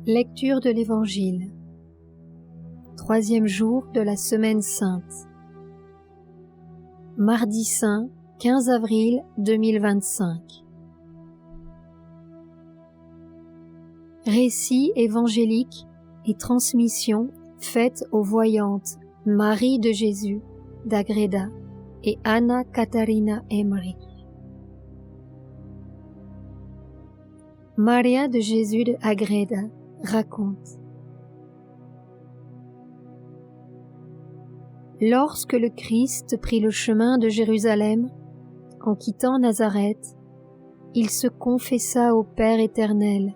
Lecture de l'Évangile. 3e jour de la Semaine Sainte. Mardi Saint, 15 avril 2025. Récit évangélique et transmission faite aux voyantes Marie de Jésus d'Agreda et Anna Katharina Emmerich. Maria de Jésus de Agreda raconte: Lorsque le Christ prit le chemin de Jérusalem, en quittant Nazareth, il se confessa au Père éternel,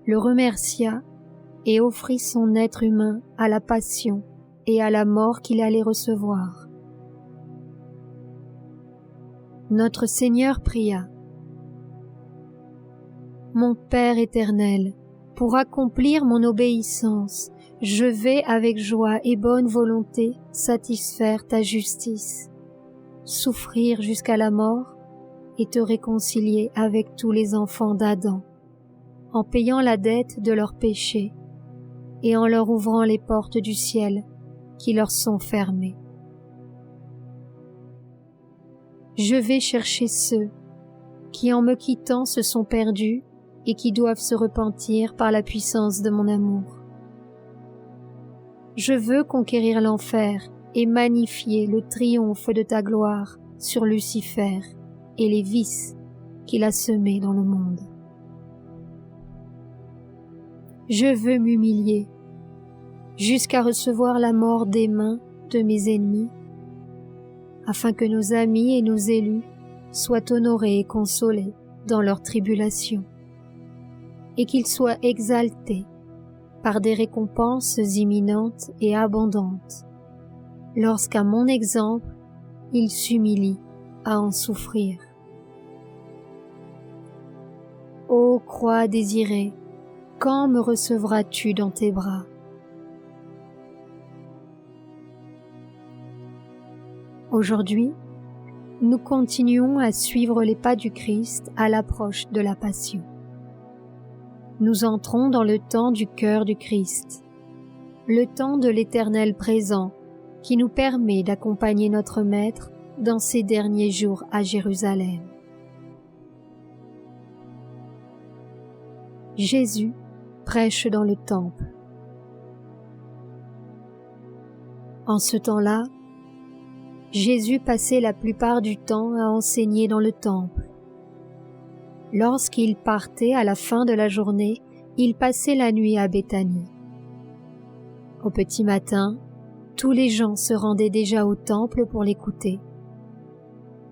le remercia et offrit son être humain à la passion et à la mort qu'il allait recevoir. Notre Seigneur pria: Mon Père éternel, pour accomplir mon obéissance, je vais avec joie et bonne volonté satisfaire ta justice, souffrir jusqu'à la mort et te réconcilier avec tous les enfants d'Adam, en payant la dette de leurs péchés et en leur ouvrant les portes du ciel qui leur sont fermées. Je vais chercher ceux qui en me quittant se sont perdus et qui doivent se repentir par la puissance de mon amour. Je veux conquérir l'enfer et magnifier le triomphe de ta gloire sur Lucifer et les vices qu'il a semés dans le monde. Je veux m'humilier jusqu'à recevoir la mort des mains de mes ennemis, afin que nos amis et nos élus soient honorés et consolés dans leur tribulation, et qu'ils soient exaltés par des récompenses imminentes et abondantes, lorsqu'à mon exemple, ils s'humilient à en souffrir. Ô croix désirée, quand me recevras-tu dans tes bras? Aujourd'hui, nous continuons à suivre les pas du Christ à l'approche de la Passion. Nous entrons dans le temps du cœur du Christ, le temps de l'Éternel présent qui nous permet d'accompagner notre Maître dans ses derniers jours à Jérusalem. Jésus prêche dans le temple. En ce temps-là, Jésus passait la plupart du temps à enseigner dans le temple. Lorsqu'il partait à la fin de la journée, il passait la nuit à Béthanie. Au petit matin, tous les gens se rendaient déjà au temple pour l'écouter.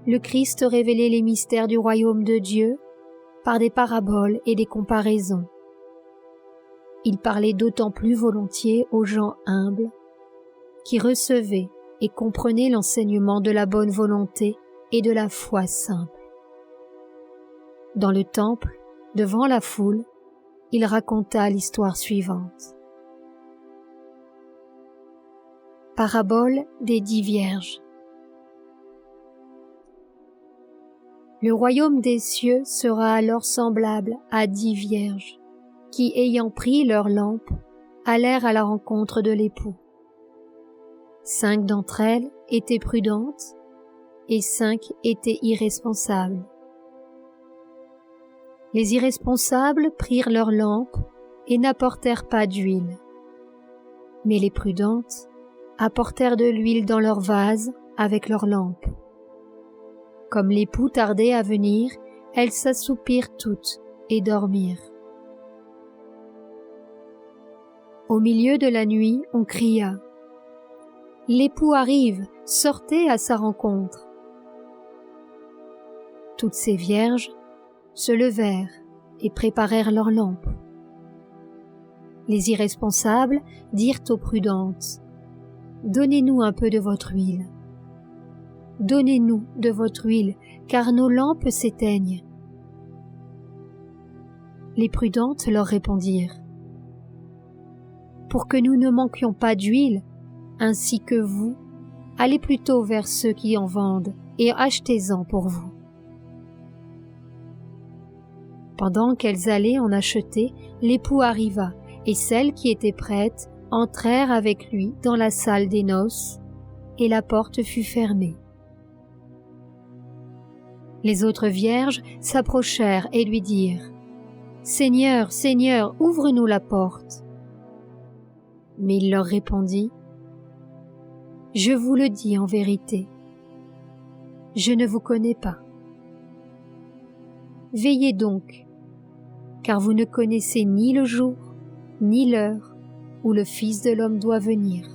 Le Christ révélait les mystères du royaume de Dieu par des paraboles et des comparaisons. Il parlait d'autant plus volontiers aux gens humbles qui recevaient et comprenaient l'enseignement de la bonne volonté et de la foi simple. Dans le temple, devant la foule, il raconta l'histoire suivante. Parabole des 10 vierges. Le royaume des cieux sera alors semblable à 10 vierges, qui, ayant pris leurs lampes, allèrent à la rencontre de l'époux. 5 d'entre elles étaient prudentes et 5 étaient irresponsables. Les irresponsables prirent leurs lampes et n'apportèrent pas d'huile. Mais les prudentes apportèrent de l'huile dans leurs vases avec leurs lampes. Comme l'époux tardait à venir, elles s'assoupirent toutes et dormirent. Au milieu de la nuit, on cria: « L'époux arrive, sortez à sa rencontre !» Toutes ces vierges se levèrent et préparèrent leurs lampes. Les irresponsables dirent aux prudentes: « Donnez-nous un peu de votre huile. Donnez-nous de votre huile, car nos lampes s'éteignent. » Les prudentes leur répondirent: « Pour que nous ne manquions pas d'huile, ainsi que vous, allez plutôt vers ceux qui en vendent et achetez-en pour vous. » Pendant qu'elles allaient en acheter, l'époux arriva, et celles qui étaient prêtes entrèrent avec lui dans la salle des noces, et la porte fut fermée. Les autres vierges s'approchèrent et lui dirent « Seigneur, Seigneur, ouvre-nous la porte. » Mais il leur répondit « Je vous le dis en vérité, je ne vous connais pas. Veillez donc, car vous ne connaissez ni le jour, ni l'heure où le Fils de l'homme doit venir. »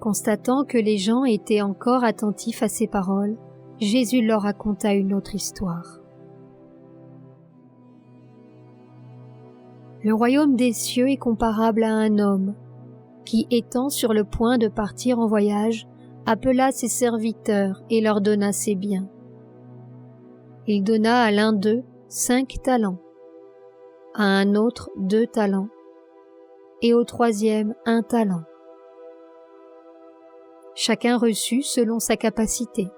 Constatant que les gens étaient encore attentifs à ces paroles, Jésus leur raconta une autre histoire. Le royaume des cieux est comparable à un homme qui, étant sur le point de partir en voyage, appela ses serviteurs et leur donna ses biens. Il donna à l'un d'eux 5 talents, à un autre 2 talents, et au troisième 1 talent. Chacun reçut selon sa capacité.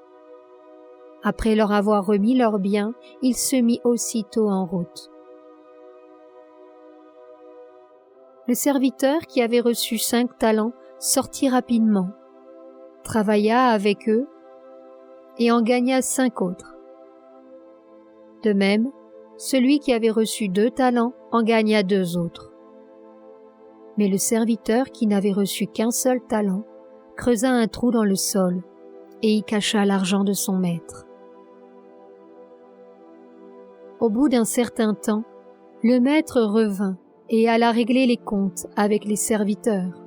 Après leur avoir remis leurs biens, il se mit aussitôt en route. Le serviteur qui avait reçu 5 talents sortit rapidement, travailla avec eux et en gagna 5 autres. De même, celui qui avait reçu 2 talents en gagna 2 autres. Mais le serviteur qui n'avait reçu qu'un seul talent creusa un trou dans le sol et y cacha l'argent de son maître. Au bout d'un certain temps, le maître revint et alla régler les comptes avec les serviteurs.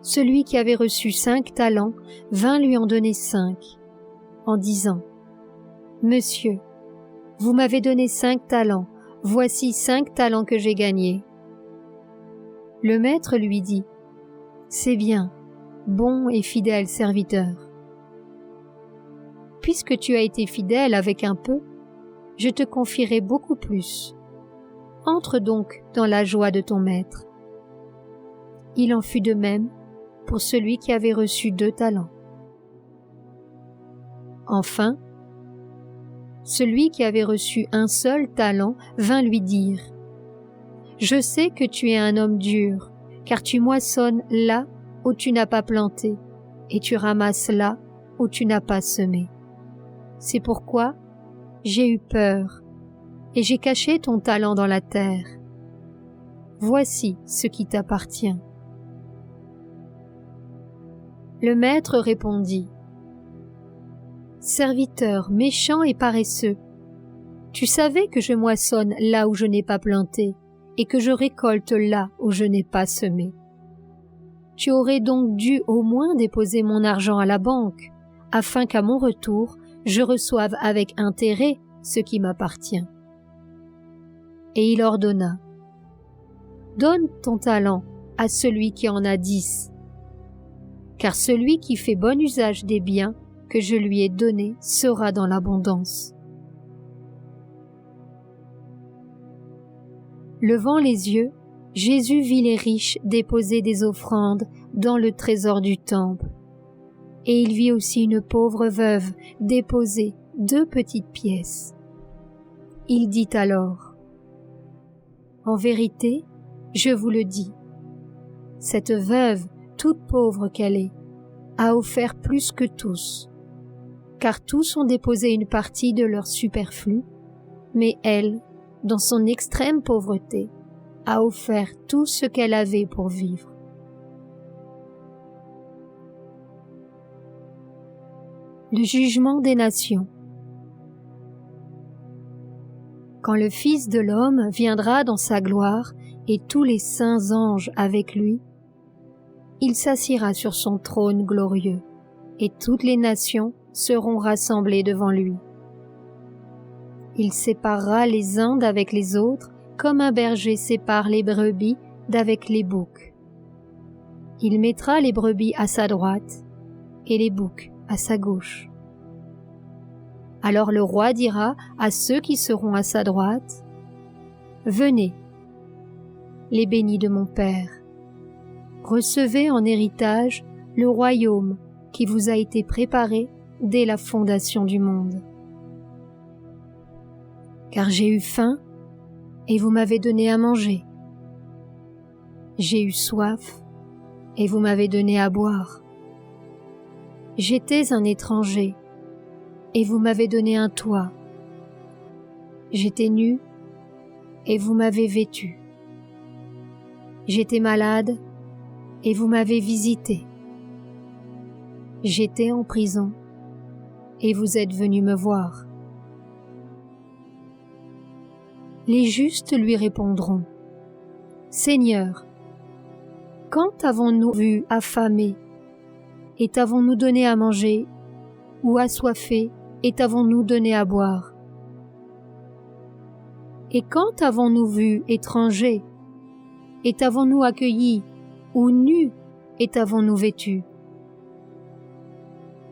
Celui qui avait reçu 5 talents vint lui en donner 5, en disant « Monsieur, vous m'avez donné 5 talents, voici 5 talents que j'ai gagnés. » Le maître lui dit « C'est bien, bon et fidèle serviteur. Puisque tu as été fidèle avec un peu, je te confierai beaucoup plus. Entre donc dans la joie de ton maître. » Il en fut de même pour celui qui avait reçu 2 talents. Enfin, celui qui avait reçu un seul talent vint lui dire « Je sais que tu es un homme dur, car tu moissonnes là où tu n'as pas planté, et tu ramasses là où tu n'as pas semé. C'est pourquoi j'ai eu peur, et j'ai caché ton talent dans la terre. Voici ce qui t'appartient. » Le maître répondit « Serviteur méchant et paresseux, tu savais que je moissonne là où je n'ai pas planté, et que je récolte là où je n'ai pas semé. Tu aurais donc dû au moins déposer mon argent à la banque, afin qu'à mon retour, je reçoive avec intérêt ce qui m'appartient. » Et il ordonna « Donne ton talent à celui qui en a 10, car celui qui fait bon usage des biens que je lui ai donnés sera dans l'abondance. » Levant les yeux, Jésus vit les riches déposer des offrandes dans le trésor du temple, et il vit aussi une pauvre veuve déposer 2 petites pièces. Il dit alors « En vérité, je vous le dis, cette veuve, toute pauvre qu'elle est, a offert plus que tous, car tous ont déposé une partie de leur superflu, mais elle, dans son extrême pauvreté, a offert tout ce qu'elle avait pour vivre. » Le jugement des nations. Quand le Fils de l'homme viendra dans sa gloire et tous les saints anges avec lui, il s'assiera sur son trône glorieux, et toutes les nations seront rassemblées devant lui. Il séparera les uns d'avec les autres, comme un berger sépare les brebis d'avec les boucs. Il mettra les brebis à sa droite et les boucs à sa gauche. Alors le roi dira à ceux qui seront à sa droite, « Venez, les bénis de mon Père, recevez en héritage le royaume qui vous a été préparé dès la fondation du monde. car j'ai eu faim et vous m'avez donné à manger. J'ai eu soif et vous m'avez donné à boire. J'étais un étranger et vous m'avez donné un toit. J'étais nu et vous m'avez vêtu. J'étais malade et vous m'avez visité. J'étais en prison et vous êtes venus me voir. Les justes lui répondront: Seigneur, quand avons-nous vu affamé et t'avons-nous donné à manger, ou assoiffé et t'avons-nous donné à boire? Et quand avons-nous vu étranger et t'avons-nous accueilli, ou nu et t'avons-nous vêtu?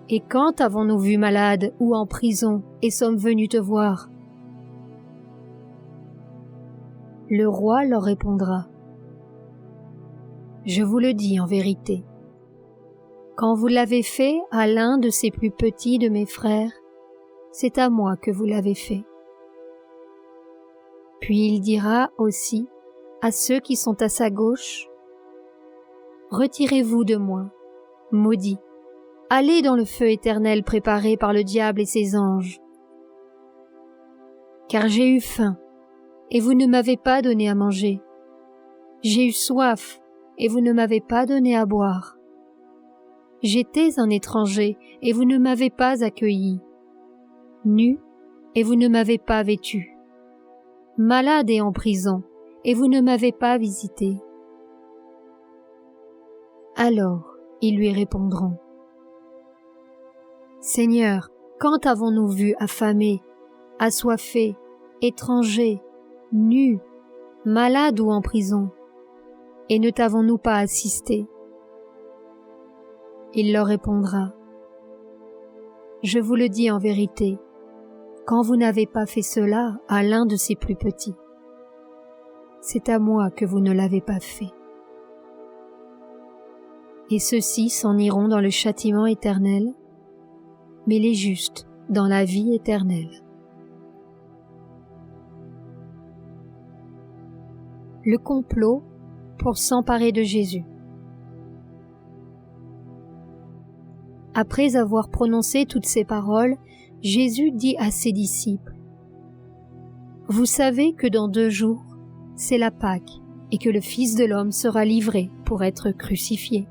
Et quand avons-nous vu malade ou en prison et sommes venus te voir? Le roi leur répondra: Je vous le dis en vérité, quand vous l'avez fait à l'un de ces plus petits de mes frères, c'est à moi que vous l'avez fait. Puis il dira aussi à ceux qui sont à sa gauche: Retirez-vous de moi, maudits, allez dans le feu éternel préparé par le diable et ses anges. Car j'ai eu faim, et vous ne m'avez pas donné à manger. J'ai eu soif, et vous ne m'avez pas donné à boire. J'étais un étranger, et vous ne m'avez pas accueilli. Nu, et vous ne m'avez pas vêtu. Malade et en prison, et vous ne m'avez pas visité. Alors ils lui répondront: Seigneur, quand avons-nous vu affamé, assoiffé, étranger, nu, malade ou en prison, et ne t'avons-nous pas assisté? Il leur répondra: Je vous le dis en vérité, quand vous n'avez pas fait cela à l'un de ces plus petits, c'est à moi que vous ne l'avez pas fait. Et ceux-ci s'en iront dans le châtiment éternel, mais les justes dans la vie éternelle. Le complot pour s'emparer de Jésus. Après avoir prononcé toutes ces paroles, Jésus dit à ses disciples: Vous savez que dans 2 jours, c'est la Pâque, et que le Fils de l'homme sera livré pour être crucifié.